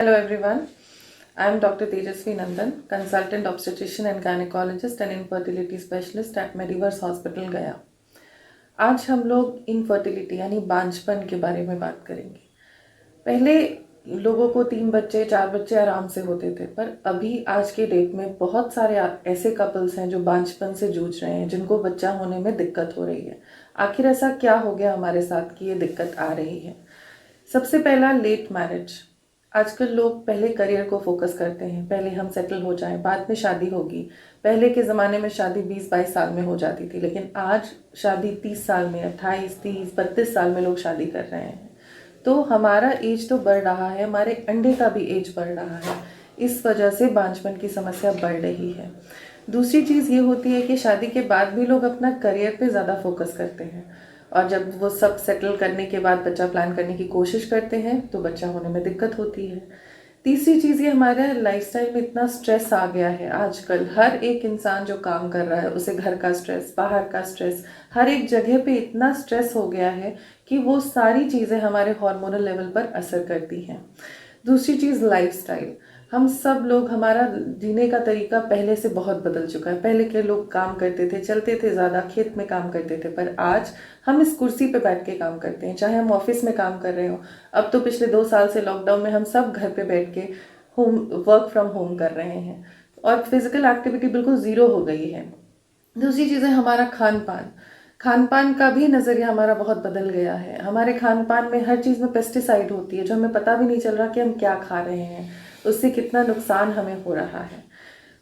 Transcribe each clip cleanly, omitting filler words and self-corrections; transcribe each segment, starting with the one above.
Hello everyone, I am Dr. Tejasvi Nandan, consultant obstetrician and gynecologist and infertility specialist at Mediverse Hospital गया। आज हम लोग infertility यानी बांझपन के बारे में बात करेंगे। पहले लोगों को 3 बच्चे 4 बच्चे आराम से होते थे, पर अभी आज के डेट में बहुत सारे ऐसे कपल्स हैं जो बांझपन से जूझ रहे हैं, जिनको बच्चा होने में दिक्कत हो रही है। आखिर ऐसा क्या हो गया हमारे साथ कि ये दिक्कत आ रही है? सबसे पहला, लेट मैरिज। आजकल लोग पहले करियर को फोकस करते हैं, पहले हम सेटल हो जाएं, बाद में शादी होगी। पहले के ज़माने में शादी 20-22 साल में हो जाती थी, लेकिन आज शादी 30 साल में, 28, 30, 32 साल में लोग शादी कर रहे हैं। तो हमारा एज तो बढ़ रहा है, हमारे अंडे का भी एज बढ़ रहा है। इस वजह से बांझपन की समस्या बढ़ रही है। दूसरी चीज़ ये होती है कि शादी के बाद भी लोग अपना करियर पे ज़्यादा फोकस करते हैं, और जब वो सब सेटल करने के बाद बच्चा प्लान करने की कोशिश करते हैं तो बच्चा होने में दिक्कत होती है। तीसरी चीज़, ये हमारे लाइफस्टाइल में इतना स्ट्रेस आ गया है आजकल। हर एक इंसान जो काम कर रहा है, उसे घर का स्ट्रेस, बाहर का स्ट्रेस, हर एक जगह पे इतना स्ट्रेस हो गया है कि वो सारी चीज़ें हमारे हार्मोनल लेवल पर असर करती हैं। दूसरी चीज़, लाइफस्टाइल। हम सब लोग, हमारा जीने का तरीका पहले से बहुत बदल चुका है। पहले के लोग काम करते थे, चलते थे, ज़्यादा खेत में काम करते थे, पर आज हम इस कुर्सी पे बैठ के काम करते हैं, चाहे हम ऑफिस में काम कर रहे हो। अब तो पिछले 2 साल से लॉकडाउन में हम सब घर पे बैठ के वर्क फ्रॉम होम कर रहे हैं, और फिजिकल एक्टिविटी बिल्कुल ज़ीरो हो गई है। दूसरी चीज़ है हमारा खान पान। खान पान का भी नज़रिया हमारा बहुत बदल गया है। हमारे खान पान में हर चीज़ में पेस्टिसाइड होती है, जो हमें पता भी नहीं चल रहा कि हम क्या खा रहे हैं, उससे कितना नुकसान हमें हो रहा है।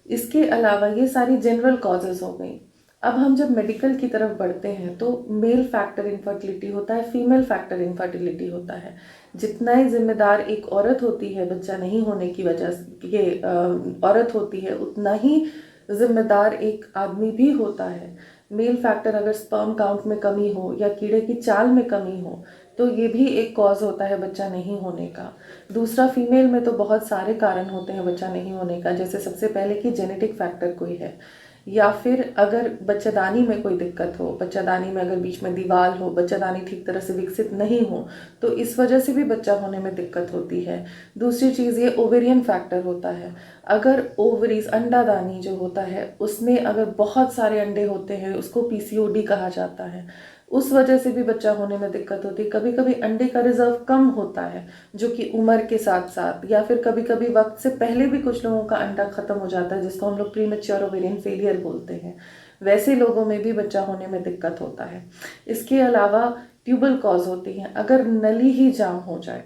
इसके अलावा ये सारी जनरल कॉजेज़ हो गई। अब हम जब मेडिकल की तरफ बढ़ते हैं तो मेल फैक्टर इनफर्टिलिटी होता है, फीमेल फैक्टर इनफर्टिलिटी होता है। जितना ही जिम्मेदार एक औरत होती है बच्चा नहीं होने की वजह से, औरत होती है, उतना ही जिम्मेदार एक आदमी भी होता है। मेल फैक्टर, अगर स्पर्म काउंट में कमी हो या कीड़े की चाल में कमी हो, तो ये भी एक कॉज होता है बच्चा नहीं होने का। दूसरा, फीमेल में तो बहुत सारे कारण होते हैं बच्चा नहीं होने का, जैसे सबसे पहले कि जेनेटिक फैक्टर कोई है, या फिर अगर बच्चादानी में कोई दिक्कत हो, बच्चादानी में अगर बीच में दीवार हो, बच्चादानी ठीक तरह से विकसित नहीं हो, तो इस वजह से भी बच्चा होने में दिक्कत होती है। दूसरी चीज़, ये ओवेरियन फैक्टर होता है। अगर ओवरीज, अंडादानी जो होता है, उसमें अगर बहुत सारे अंडे होते हैं, उसको पीसीओडी कहा जाता है, उस वजह से भी बच्चा होने में दिक्कत होती है। कभी कभी अंडे का रिजर्व कम होता है, जो कि उम्र के साथ साथ, या फिर कभी कभी वक्त से पहले भी कुछ लोगों का अंडा खत्म हो जाता है, जिसको हम लोग प्रीमेच्योर ओवेरियन फेलियर बोलते हैं। वैसे लोगों में भी बच्चा होने में दिक्कत होता है। इसके अलावा ट्यूबल कॉज होती हैं। अगर नली ही जाम हो जाए,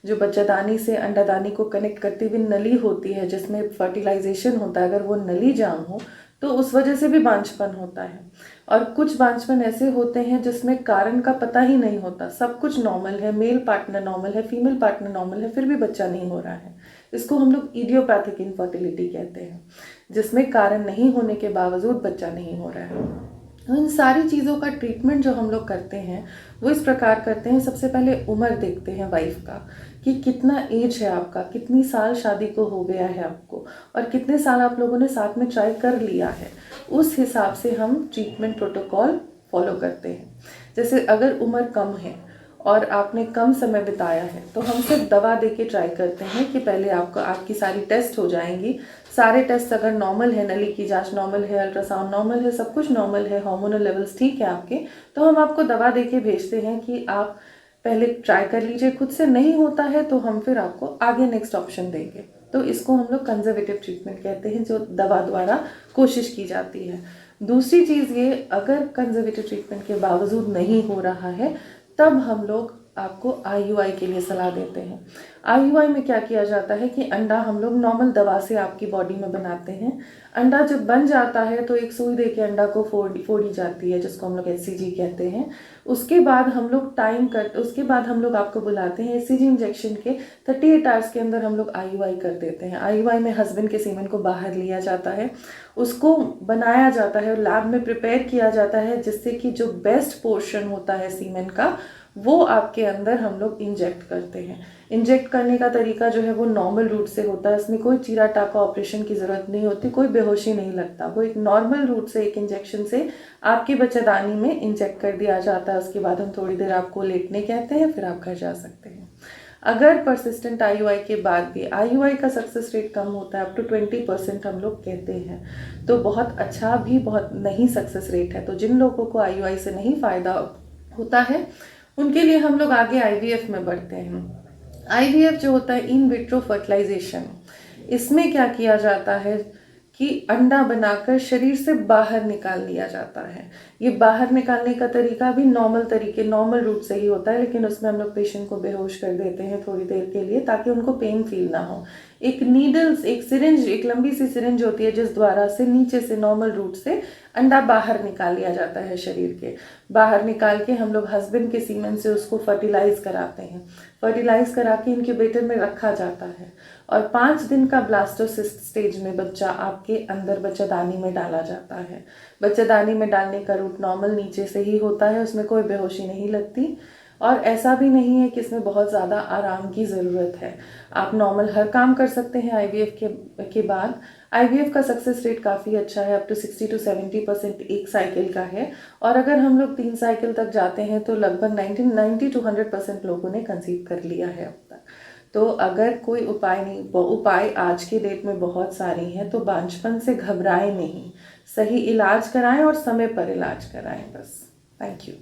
जो बच्चादानी से अंडादानी को कनेक्ट करती हुई नली होती है, जिसमें फर्टिलाइजेशन होता है, अगर वो नली जाम हो तो उस वजह से भी बांझपन होता है। और कुछ बांझपन ऐसे होते हैं जिसमें कारण का पता ही नहीं होता, सब कुछ नॉर्मल है, मेल पार्टनर नॉर्मल है, फीमेल पार्टनर नॉर्मल है, फिर भी बच्चा नहीं हो रहा है। इसको हम लोग इडियोपैथिक इनफर्टिलिटी कहते हैं, जिसमें कारण नहीं होने के बावजूद बच्चा नहीं हो रहा है। तो इन सारी चीज़ों का ट्रीटमेंट जो हम लोग करते हैं वो इस प्रकार करते हैं। सबसे पहले उम्र देखते हैं वाइफ का, कि कितना एज है आपका, कितनी साल शादी को हो गया है आपको, और कितने साल आप लोगों ने साथ में ट्राई कर लिया है। उस हिसाब से हम ट्रीटमेंट प्रोटोकॉल फॉलो करते हैं। जैसे अगर उम्र कम है और आपने कम समय बिताया है, तो हम सिर्फ दवा दे के ट्राई करते हैं कि पहले आपकी सारी टेस्ट हो जाएंगी। सारे टेस्ट अगर नॉर्मल है, नली की जांच नॉर्मल है, अल्ट्रासाउंड नॉर्मल है, सब कुछ नॉर्मल है, हार्मोनल लेवल्स ठीक है आपके, तो हम आपको दवा दे के भेजते हैं कि आप पहले ट्राई कर लीजिए। खुद से नहीं होता है तो हम फिर आपको आगे नेक्स्ट ऑप्शन देंगे। तो इसको हम लोग कंजर्वेटिव ट्रीटमेंट कहते हैं, जो दवा द्वारा कोशिश की जाती है। दूसरी चीज़ ये, अगर कंजर्वेटिव ट्रीटमेंट के बावजूद नहीं हो रहा है, तब हम लोग आपको आईयूआई के लिए सलाह देते हैं। आईयूआई में क्या किया जाता है कि अंडा हम लोग नॉर्मल दवा से आपकी बॉडी में बनाते हैं। अंडा जब बन जाता है तो एक सुई दे के अंडा को फोड़ी जाती है, जिसको हम लोग एचसीजी कहते हैं। उसके बाद हम लोग आपको बुलाते हैं, एचसीजी इंजेक्शन के 38 आवर्स के अंदर हम लोग आईयूआई कर देते हैं। आईयूआई में हस्बैंड के सीमेन को बाहर लिया जाता है, उसको बनाया जाता है, लैब में प्रिपेयर किया जाता है, जिससे कि जो बेस्ट पोर्शन होता है सीमेन का, वो आपके अंदर हम लोग इंजेक्ट करते हैं। इंजेक्ट करने का तरीका जो है वो नॉर्मल रूट से होता है, इसमें कोई चीरा टाका ऑपरेशन की ज़रूरत नहीं होती, कोई बेहोशी नहीं लगता। वो एक नॉर्मल रूट से, एक इंजेक्शन से आपकी बच्चादानी में इंजेक्ट कर दिया जाता है। उसके बाद हम थोड़ी देर आपको लेटने कहते हैं, फिर आप घर जा सकते हैं। अगर परसिस्टेंट IUI के बाद भी IUI का सक्सेस रेट कम होता है, अप टू 20% हम लोग कहते हैं, तो बहुत अच्छा भी बहुत नहीं सक्सेस रेट है। तो जिन लोगों को IUI से नहीं फ़ायदा होता है उनके लिए हम लोग आगे IVF में बढ़ते हैं। IVF जो होता है इन विट्रो फर्टिलाइजेशन, इसमें क्या किया जाता है कि अंडा बनाकर शरीर से बाहर निकाल लिया जाता है। ये बाहर निकालने का तरीका भी नॉर्मल रूट से ही होता है, लेकिन उसमें हम लोग पेशेंट को बेहोश कर देते हैं थोड़ी देर के लिए ताकि उनको पेन फील ना हो। एक नीडल्स, एक सिरिंज, एक लंबी सी सिरिंज होती है जिस द्वारा से नीचे से नॉर्मल रूट से अंडा बाहर निकाल लिया जाता है शरीर के। बाहर निकाल के हम लोग हस्बैंड के सीमेन से उसको फर्टिलाइज कराते हैं। फर्टिलाइज करा के इनक्यूबेटर में रखा जाता है और 5 दिन का ब्लास्टोसिस्ट स्टेज में बच्चा आपके अंदर बच्चादानी में डाला जाता है। बच्चादानी में डालने का रूट नॉर्मल नीचे से ही होता है, उसमें कोई बेहोशी नहीं लगती और ऐसा भी नहीं है कि इसमें बहुत ज़्यादा आराम की ज़रूरत है। आप नॉर्मल हर काम कर सकते हैं IVF के बाद। IVF का सक्सेस रेट काफ़ी अच्छा है, अप टू 60 to 70% एक साइकिल का है और अगर हम लोग 3 साइकिल तक जाते हैं तो लगभग 90 to 100% लोगों ने कंसीव कर लिया है अब तक। तो अगर कोई उपाय नहीं, उपाय आज के डेट में बहुत सारे हैं, तो बांझपन से घबराएं नहीं, सही इलाज कराएं और समय पर इलाज कराएं बस। Thank you.